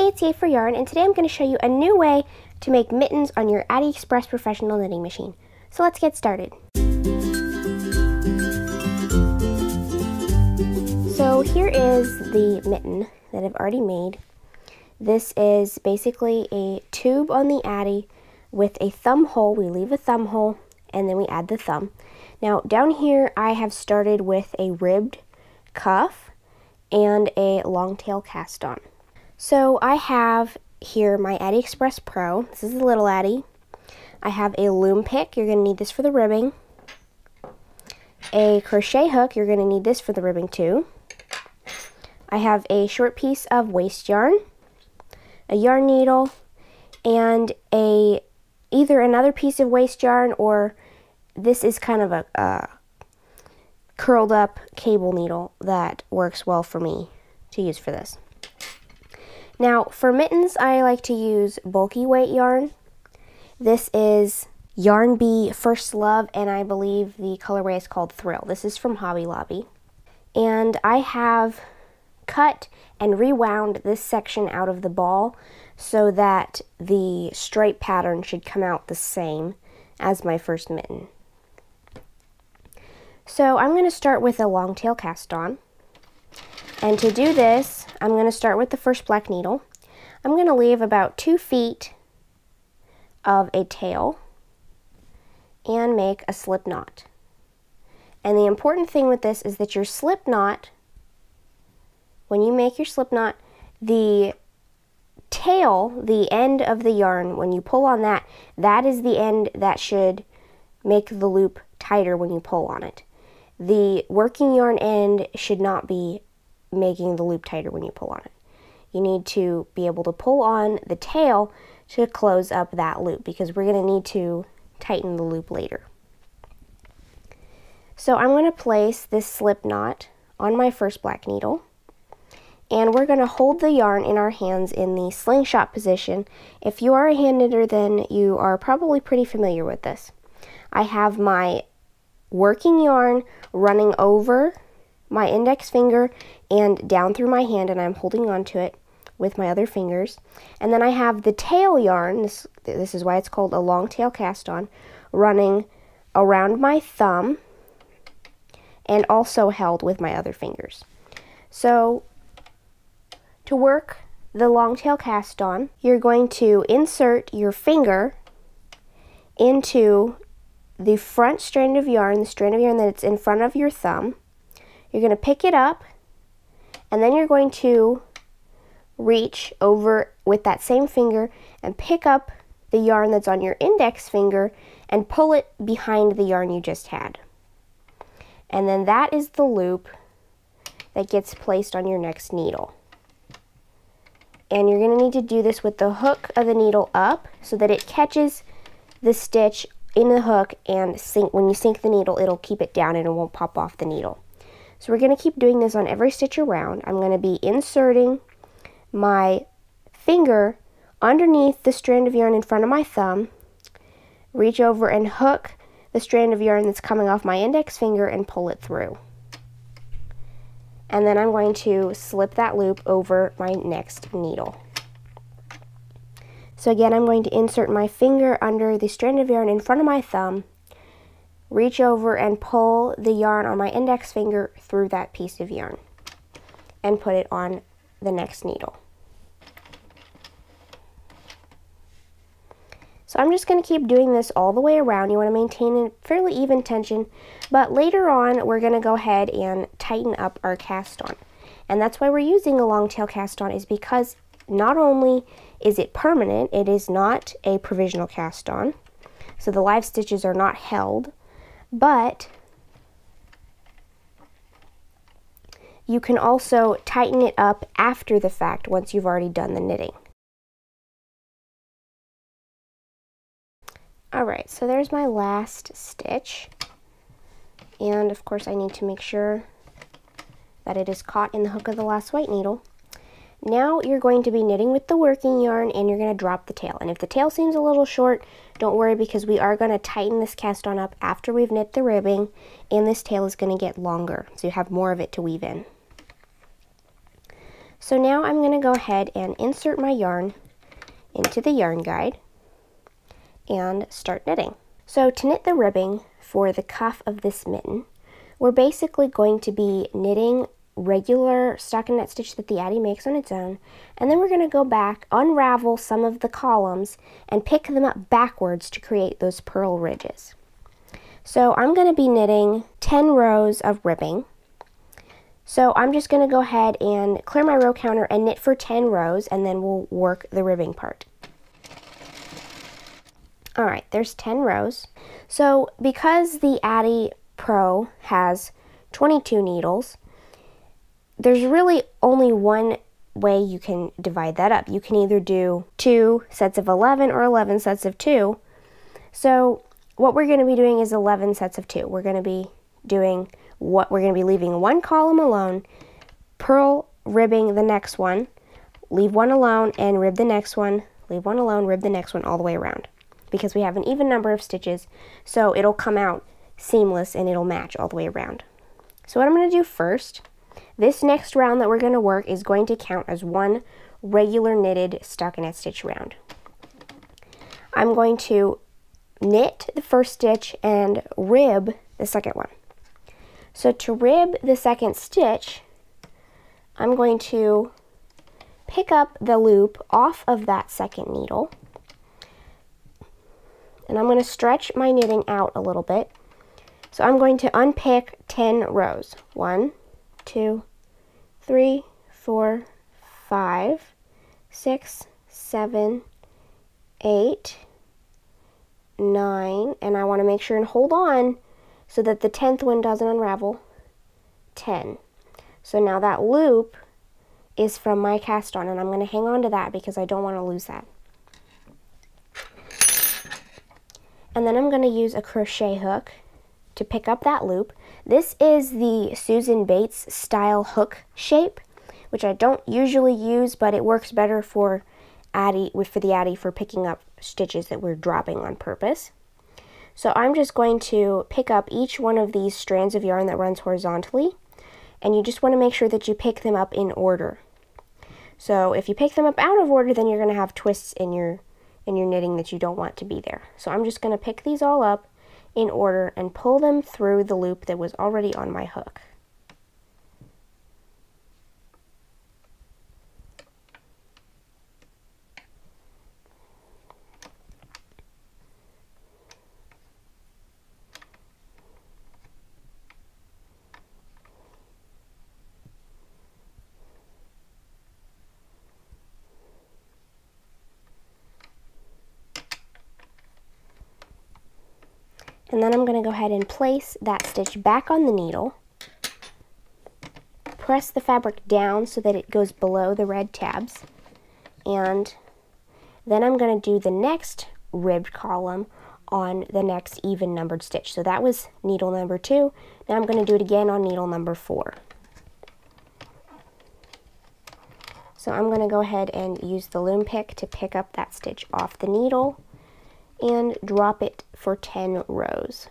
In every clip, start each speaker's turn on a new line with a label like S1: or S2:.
S1: Hey, it's Yay for Yarn, and today I'm going to show you a new way to make mittens on your Addi Express professional knitting machine. So let's get started. So here is the mitten that I've already made. This is basically a tube on the Addi with a thumb hole. We leave a thumb hole and then we add the thumb. Now down here I have started with a ribbed cuff and a Longtail Cast On. So I have here my Addi Express Pro. This is the little Addi. I have a loom pick. You're going to need this for the ribbing. A crochet hook. You're going to need this for the ribbing too. I have a short piece of waste yarn, a yarn needle, and either another piece of waste yarn, or this is kind of a curled up cable needle that works well for me to use for this. Now, for mittens, I like to use bulky weight yarn. This is Yarn Bee First Love, and I believe the colorway is called Thrill. This is from Hobby Lobby. And I have cut and rewound this section out of the ball so that the stripe pattern should come out the same as my first mitten. So I'm going to start with a Longtail Cast On. And to do this, I'm going to start with the first black needle. I'm going to leave about 2 feet of a tail and make a slip knot. And the important thing with this is that your slip knot, when you make your slip knot, the tail, the end of the yarn, when you pull on that, that is the end that should make the loop tighter when you pull on it. The working yarn end should not be making the loop tighter when you pull on it. You need to be able to pull on the tail to close up that loop, because we're going to need to tighten the loop later. So I'm going to place this slip knot on my first black needle, and we're going to hold the yarn in our hands in the slingshot position. If you are a hand knitter, then you are probably pretty familiar with this. I have my working yarn running over my index finger and down through my hand, and I'm holding on to it with my other fingers. And then I have the tail yarn, this is why it's called a Longtail Cast On, running around my thumb and also held with my other fingers. So to work the Longtail Cast On, you're going to insert your finger into the front strand of yarn, the strand of yarn that's in front of your thumb. You're going to pick it up, and then you're going to reach over with that same finger and pick up the yarn that's on your index finger and pull it behind the yarn you just had. And then that is the loop that gets placed on your next needle. And you're going to need to do this with the hook of the needle up so that it catches the stitch in the hook, and when you sink the needle, it'll keep it down and it won't pop off the needle. So we're going to keep doing this on every stitch around. I'm going to be inserting my finger underneath the strand of yarn in front of my thumb, reach over and hook the strand of yarn that's coming off my index finger and pull it through. And then I'm going to slip that loop over my next needle. So again, I'm going to insert my finger under the strand of yarn in front of my thumb, reach over and pull the yarn on my index finger through that piece of yarn and put it on the next needle. So I'm just going to keep doing this all the way around. You want to maintain a fairly even tension, but later on we're going to go ahead and tighten up our cast on. And that's why we're using a Longtail Cast On, is because not only is it permanent, it is not a provisional cast on, so the live stitches are not held, but you can also tighten it up after the fact once you've already done the knitting. Alright, so there's my last stitch, and of course I need to make sure that it is caught in the hook of the last white needle. Now you're going to be knitting with the working yarn, and you're going to drop the tail. And if the tail seems a little short, don't worry, because we are going to tighten this cast on up after we've knit the ribbing, and this tail is going to get longer, so you have more of it to weave in. So now I'm going to go ahead and insert my yarn into the yarn guide and start knitting. So to knit the ribbing for the cuff of this mitten, we're basically going to be knitting regular stockinette stitch that the Addi makes on its own, and then we're going to go back, unravel some of the columns, and pick them up backwards to create those purl ridges. So I'm going to be knitting 10 rows of ribbing. So I'm just going to go ahead and clear my row counter and knit for 10 rows, and then we'll work the ribbing part. Alright, there's 10 rows. So because the Addi Pro has 22 needles, there's really only one way you can divide that up. You can either do 2 sets of 11 or 11 sets of 2. So what we're going to be doing is 11 sets of 2. We're going to be leaving one column alone, purl ribbing the next one, leave one alone and rib the next one, leave one alone, rib the next one, all the way around, because we have an even number of stitches, so it'll come out seamless and it'll match all the way around. So what I'm going to do first, this next round that we're going to work is going to count as one regular knitted stockinette stitch round. I'm going to knit the first stitch and rib the second one. So to rib the second stitch, I'm going to pick up the loop off of that second needle, and I'm going to stretch my knitting out a little bit. So I'm going to unpick 10 rows. 1, 2, 3, 4, 5, 6, 7, 8, 9, and I want to make sure and hold on so that the 10th one doesn't unravel. 10. So now that loop is from my cast on, and I'm going to hang on to that because I don't want to lose that. And then I'm going to use a crochet hook to pick up that loop. This is the Susan Bates style hook shape, which I don't usually use, but it works better for the Addi for picking up stitches that we're dropping on purpose. So I'm just going to pick up each one of these strands of yarn that runs horizontally, and you just want to make sure that you pick them up in order. So if you pick them up out of order, then you're going to have twists in your knitting that you don't want to be there. So I'm just going to pick these all up in order and pull them through the loop that was already on my hook. And then I'm going to go ahead and place that stitch back on the needle, press the fabric down so that it goes below the red tabs, and then I'm going to do the next ribbed column on the next even numbered stitch. So that was needle number 2. Now I'm going to do it again on needle number 4. So I'm going to go ahead and use the loom pick to pick up that stitch off the needle and drop it for 10 rows.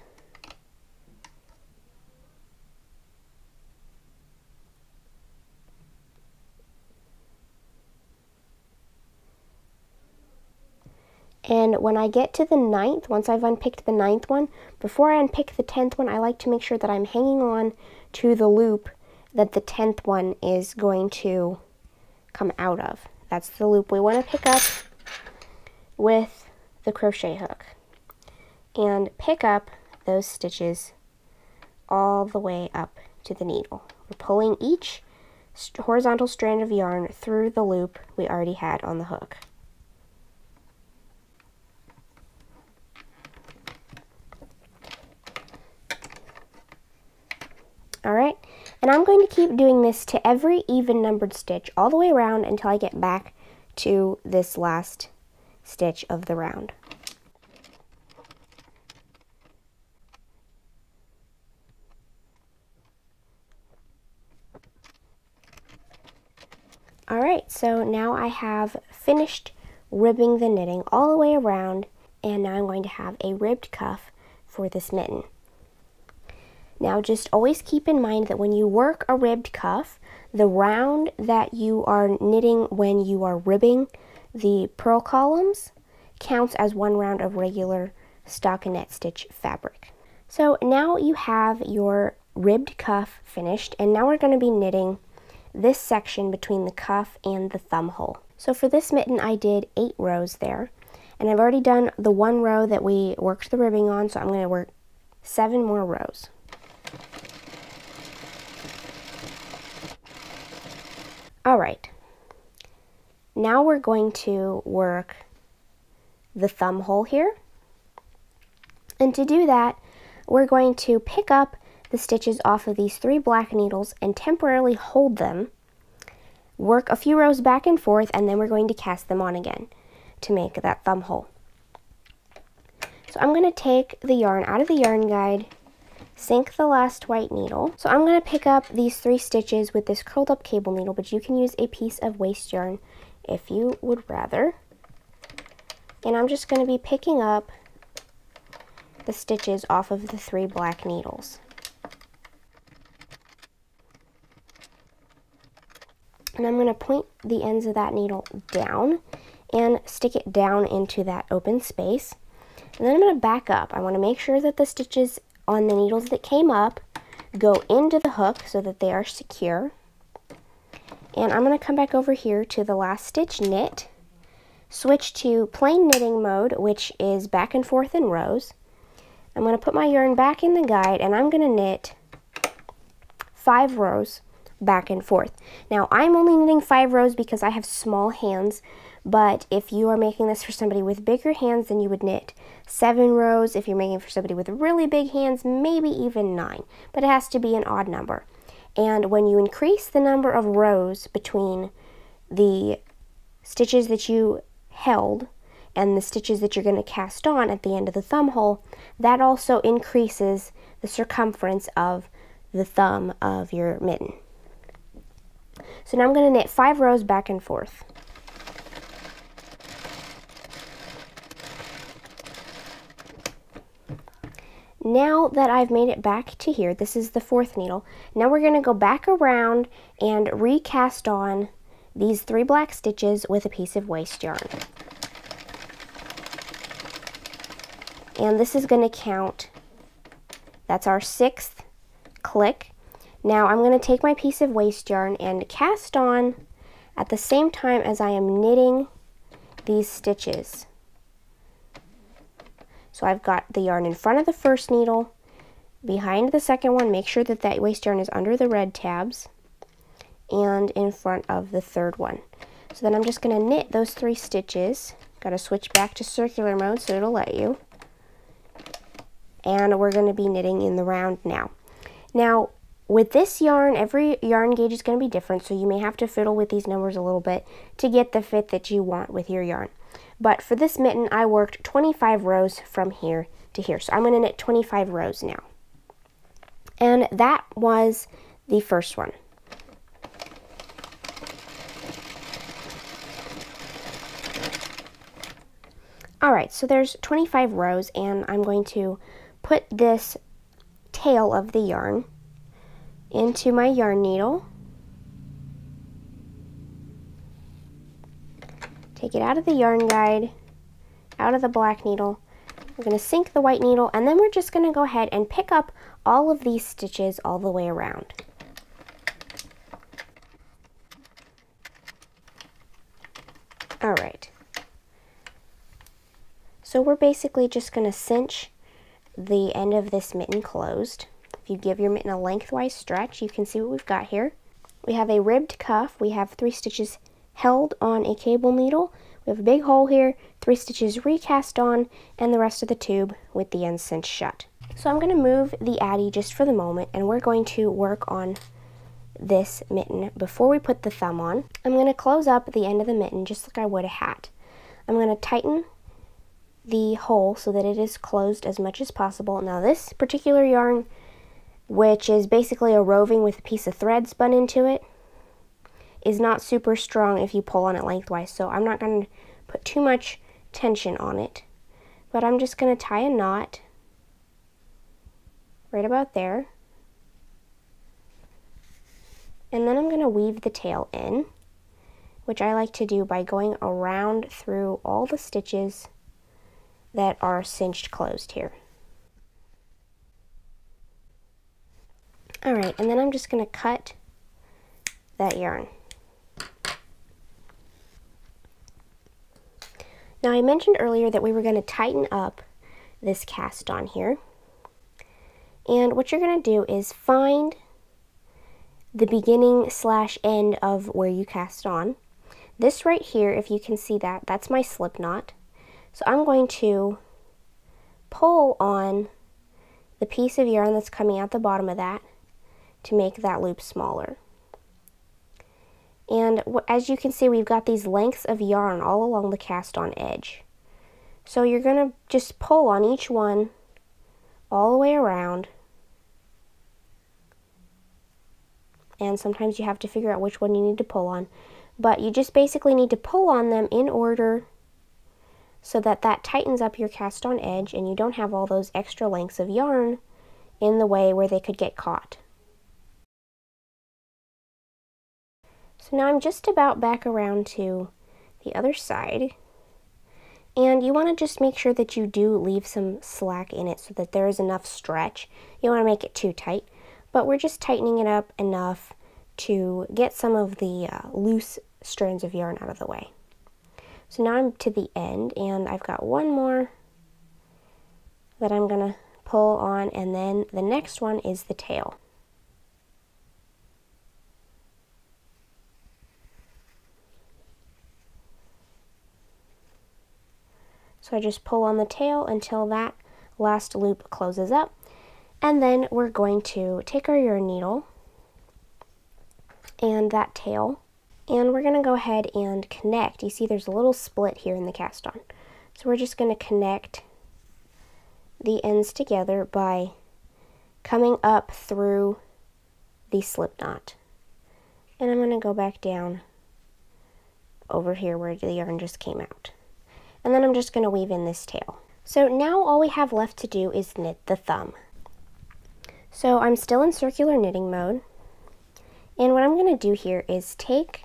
S1: And when I get to the 9th, once I've unpicked the 9th one, before I unpick the 10th one, I like to make sure that I'm hanging on to the loop that the 10th one is going to come out of. That's the loop we want to pick up with the crochet hook, and pick up those stitches all the way up to the needle. We're pulling each horizontal strand of yarn through the loop we already had on the hook. Alright, and I'm going to keep doing this to every even numbered stitch all the way around until I get back to this last stitch of the round. Alright, so now I have finished ribbing the knitting all the way around, and now I'm going to have a ribbed cuff for this mitten. Now just always keep in mind that when you work a ribbed cuff, the round that you are knitting when you are ribbing the purl columns counts as one round of regular stockinette stitch fabric. So now you have your ribbed cuff finished, and now we're going to be knitting this section between the cuff and the thumb hole. So for this mitten I did 8 rows there, and I've already done the 1 row that we worked the ribbing on, so I'm going to work 7 more rows. Alright, now we're going to work the thumb hole here, and to do that we're going to pick up the stitches off of these 3 black needles and temporarily hold them, work a few rows back and forth, and then we're going to cast them on again to make that thumb hole. So I'm going to take the yarn out of the yarn guide, sink the last white needle. So I'm going to pick up these 3 stitches with this curled up cable needle, but you can use a piece of waste yarn if you would rather. And I'm just going to be picking up the stitches off of the 3 black needles. And I'm going to point the ends of that needle down and stick it down into that open space. And then I'm going to back up. I want to make sure that the stitches on the needles that came up go into the hook so that they are secure. And I'm going to come back over here to the last stitch knit, switch to plain knitting mode, which is back and forth in rows. I'm going to put my yarn back in the guide, and I'm going to knit 5 rows back and forth. Now I'm only knitting 5 rows because I have small hands, but if you are making this for somebody with bigger hands, then you would knit 7 rows. If you're making it for somebody with really big hands, maybe even 9, but it has to be an odd number. And when you increase the number of rows between the stitches that you held and the stitches that you're going to cast on at the end of the thumb hole, that also increases the circumference of the thumb of your mitten. So now I'm going to knit 5 rows back and forth. Now that I've made it back to here, this is the 4th needle, now we're going to go back around and recast on these 3 black stitches with a piece of waste yarn. And this is going to count, that's our 6th click. Now I'm going to take my piece of waste yarn and cast on at the same time as I am knitting these stitches. So I've got the yarn in front of the first needle, behind the second one, make sure that that waste yarn is under the red tabs, and in front of the third one. So then I'm just going to knit those 3 stitches. Got to switch back to circular mode so it'll let you. And we're going to be knitting in the round now. Now, with this yarn, every yarn gauge is going to be different, so you may have to fiddle with these numbers a little bit to get the fit that you want with your yarn. But for this mitten, I worked 25 rows from here to here, so I'm going to knit 25 rows now. And that was the first one. Alright, so there's 25 rows, and I'm going to put this tail of the yarn into my yarn needle, take it out of the yarn guide, out of the black needle, we're going to sink the white needle, and then we're just going to go ahead and pick up all of these stitches all the way around. Alright, so we're basically just going to cinch the end of this mitten closed. If you give your mitten a lengthwise stretch, you can see what we've got here. We have a ribbed cuff. We have 3 stitches held on a cable needle. We have a big hole here, 3 stitches recast on, and the rest of the tube with the ends cinched shut. So I'm going to move the Addi just for the moment, and we're going to work on this mitten before we put the thumb on. I'm going to close up the end of the mitten just like I would a hat. I'm going to tighten the hole so that it is closed as much as possible. Now this particular yarn, which is basically a roving with a piece of thread spun into it, is not super strong if you pull on it lengthwise, so I'm not going to put too much tension on it, but I'm just going to tie a knot right about there, And then I'm going to weave the tail in, which I like to do by going around through all the stitches that are cinched closed here. Alright, and then I'm just going to cut that yarn. Now I mentioned earlier that we were going to tighten up this cast on here. And what you're going to do is find the beginning / end of where you cast on. This right here, if you can see that, that's my slip knot. So I'm going to pull on the piece of yarn that's coming out the bottom of that to make that loop smaller. And as you can see, we've got these lengths of yarn all along the cast on edge. So you're going to just pull on each one all the way around. And sometimes you have to figure out which one you need to pull on. But you just basically need to pull on them in order so that that tightens up your cast on edge and you don't have all those extra lengths of yarn in the way where they could get caught. So now I'm just about back around to the other side. And you want to just make sure that you do leave some slack in it so that there is enough stretch. You don't want to make it too tight, but we're just tightening it up enough to get some of the loose strands of yarn out of the way. So now I'm to the end, and I've got one more that I'm going to pull on, and then the next one is the tail. So I just pull on the tail until that last loop closes up, and then we're going to take our yarn needle and that tail, and we're going to go ahead and connect. You see there's a little split here in the cast on. So we're just going to connect the ends together by coming up through the slip knot. And I'm going to go back down over here where the yarn just came out. And then I'm just going to weave in this tail. So now all we have left to do is knit the thumb. So I'm still in circular knitting mode. And what I'm going to do here is take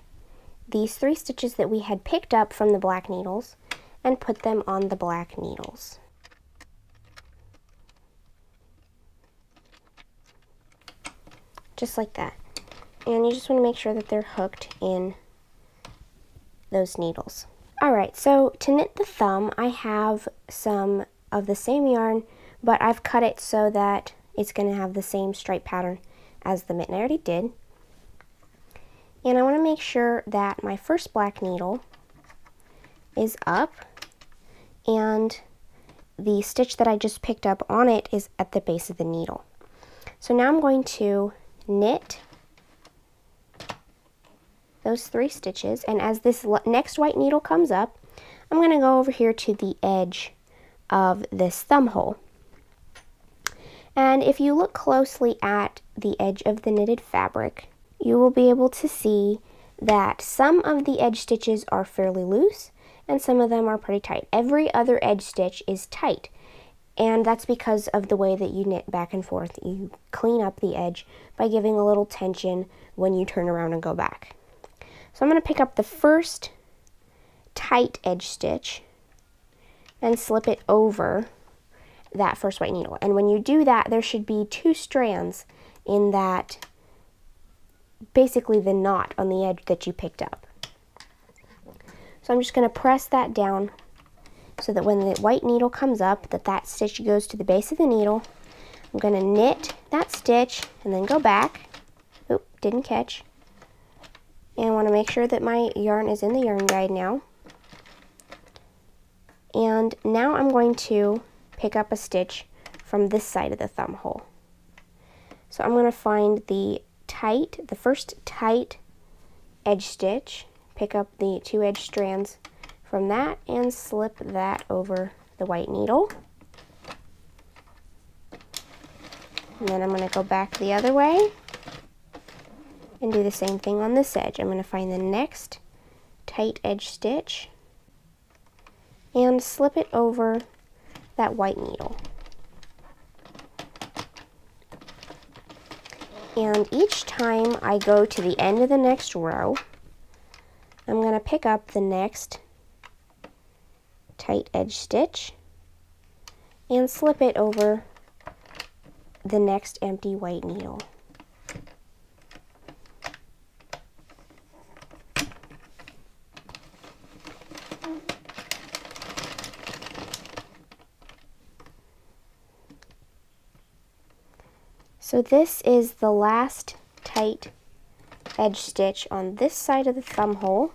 S1: these 3 stitches that we had picked up from the black needles and put them on the black needles. Just like that. And you just want to make sure that they're hooked in those needles. Alright, so to knit the thumb, I have some of the same yarn, but I've cut it so that it's going to have the same stripe pattern as the mitten. I already did. And I want to make sure that my first black needle is up, and the stitch that I just picked up on it is at the base of the needle. So now I'm going to knit those 3 stitches, and as this next white needle comes up, I'm going to go over here to the edge of this thumb hole. And if you look closely at the edge of the knitted fabric, you will be able to see that some of the edge stitches are fairly loose and some of them are pretty tight. Every other edge stitch is tight, and that's because of the way that you knit back and forth. You clean up the edge by giving a little tension when you turn around and go back. So I'm going to pick up the first tight edge stitch and slip it over that first white needle. And when you do that, there should be 2 strands in that, basically the knot on the edge that you picked up. So I'm just going to press that down so that when the white needle comes up, that stitch goes to the base of the needle. I'm going to knit that stitch and then go back. Oop, didn't catch. And I want to make sure that my yarn is in the yarn guide now. And now I'm going to pick up a stitch from this side of the thumb hole. So I'm going to find the first tight edge stitch, pick up the 2 edge strands from that, and slip that over the white needle. And then I'm going to go back the other way and do the same thing on this edge. I'm going to find the next tight edge stitch and slip it over that white needle. And each time I go to the end of the next row, I'm going to pick up the next tight edge stitch and slip it over the next empty white needle. So this is the last tight edge stitch on this side of the thumb hole.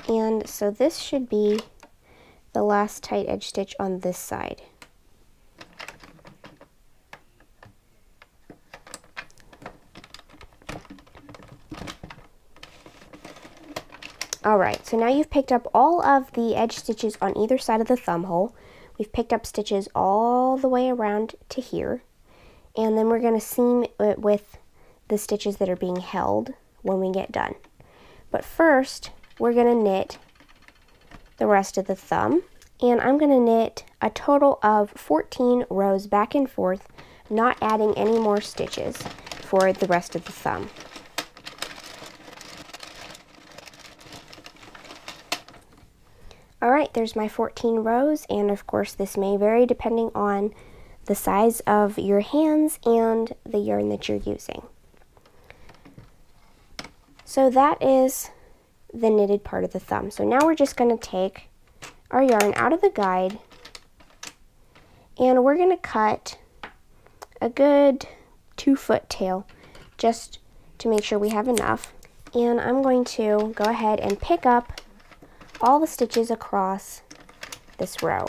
S1: And so this should be the last tight edge stitch on this side. Alright, so now you've picked up all of the edge stitches on either side of the thumb hole. We've picked up stitches all the way around to here. And then we're going to seam it with the stitches that are being held when we get done. But first, we're going to knit the rest of the thumb. And I'm going to knit a total of 14 rows back and forth, not adding any more stitches for the rest of the thumb. Alright, there's my 14 rows, and of course this may vary depending on the size of your hands and the yarn that you're using. So that is the knitted part of the thumb. So now we're just going to take our yarn out of the guide, and we're going to cut a good 2-foot tail just to make sure we have enough. And I'm going to go ahead and pick up all the stitches across this row.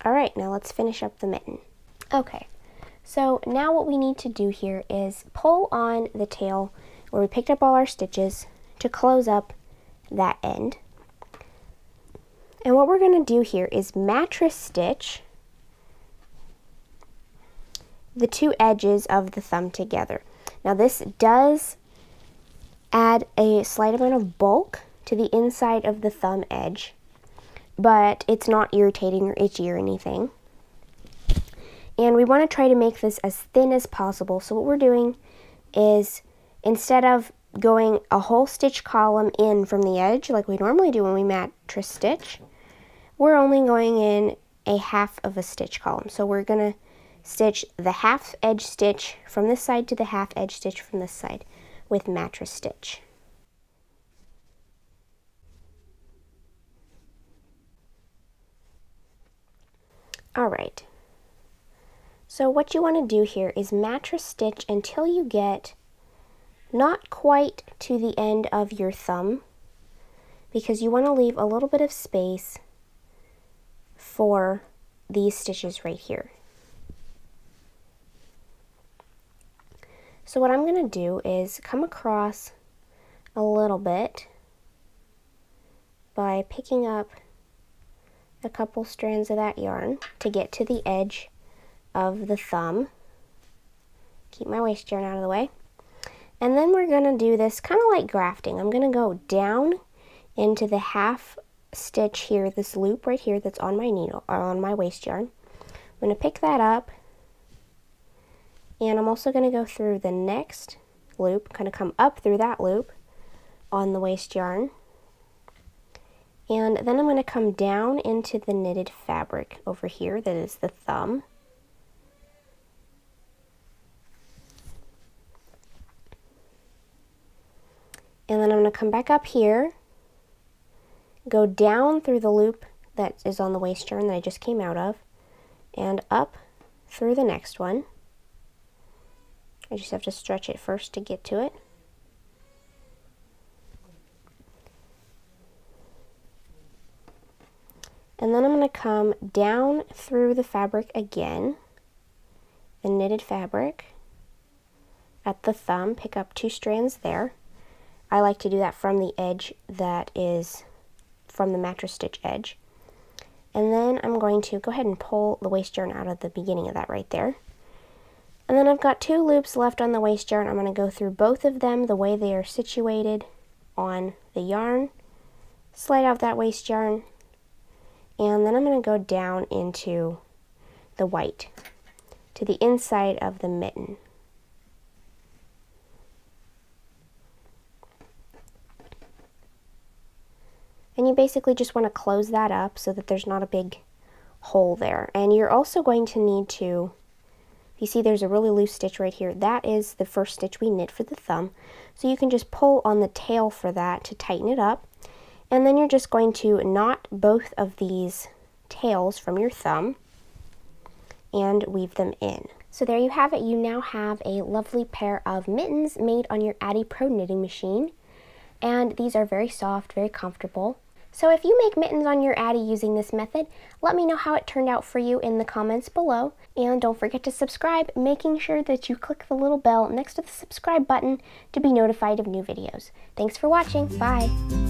S1: Alright, now let's finish up the mitten. Okay, so now what we need to do here is pull on the tail where we picked up all our stitches to close up that end. And what we're going to do here is mattress stitch the two edges of the thumb together. Now this does add a slight amount of bulk to the inside of the thumb edge, but it's not irritating or itchy or anything. And we want to try to make this as thin as possible. So what we're doing is, instead of going a whole stitch column in from the edge like we normally do when we mattress stitch, we're only going in a half of a stitch column. So we're going to stitch the half edge stitch from this side to the half edge stitch from this side with mattress stitch. Alright, so what you want to do here is mattress stitch until you get not quite to the end of your thumb, because you want to leave a little bit of space for these stitches right here. So what I'm going to do is come across a little bit by picking up a couple strands of that yarn to get to the edge of the thumb. Keep my waste yarn out of the way. And then we're going to do this kind of like grafting. I'm going to go down into the half stitch here, this loop right here that's on my needle, or on my waste yarn. I'm going to pick that up, and I'm also going to go through the next loop, kind of come up through that loop on the waste yarn. And then I'm going to come down into the knitted fabric over here, that is the thumb. And then I'm going to come back up here, go down through the loop that is on the waste yarn that I just came out of, and up through the next one. I just have to stretch it first to get to it. And then I'm going to come down through the fabric again, the knitted fabric, at the thumb, pick up 2 strands there. I like to do that from the edge that is from the mattress stitch edge. And then I'm going to go ahead and pull the waste yarn out of the beginning of that right there. And then I've got 2 loops left on the waste yarn. I'm going to go through both of them the way they are situated on the yarn, slide out that waste yarn, and then I'm going to go down into the white to the inside of the mitten. And you basically just want to close that up so that there's not a big hole there. And you're also going to need to, you see there's a really loose stitch right here. That is the first stitch we knit for the thumb. So you can just pull on the tail for that to tighten it up. And then you're just going to knot both of these tails from your thumb and weave them in. So there you have it. You now have a lovely pair of mittens made on your Addi Pro knitting machine. And these are very soft, very comfortable. So if you make mittens on your Addi using this method, let me know how it turned out for you in the comments below. And don't forget to subscribe, making sure that you click the little bell next to the subscribe button to be notified of new videos. Thanks for watching. Bye!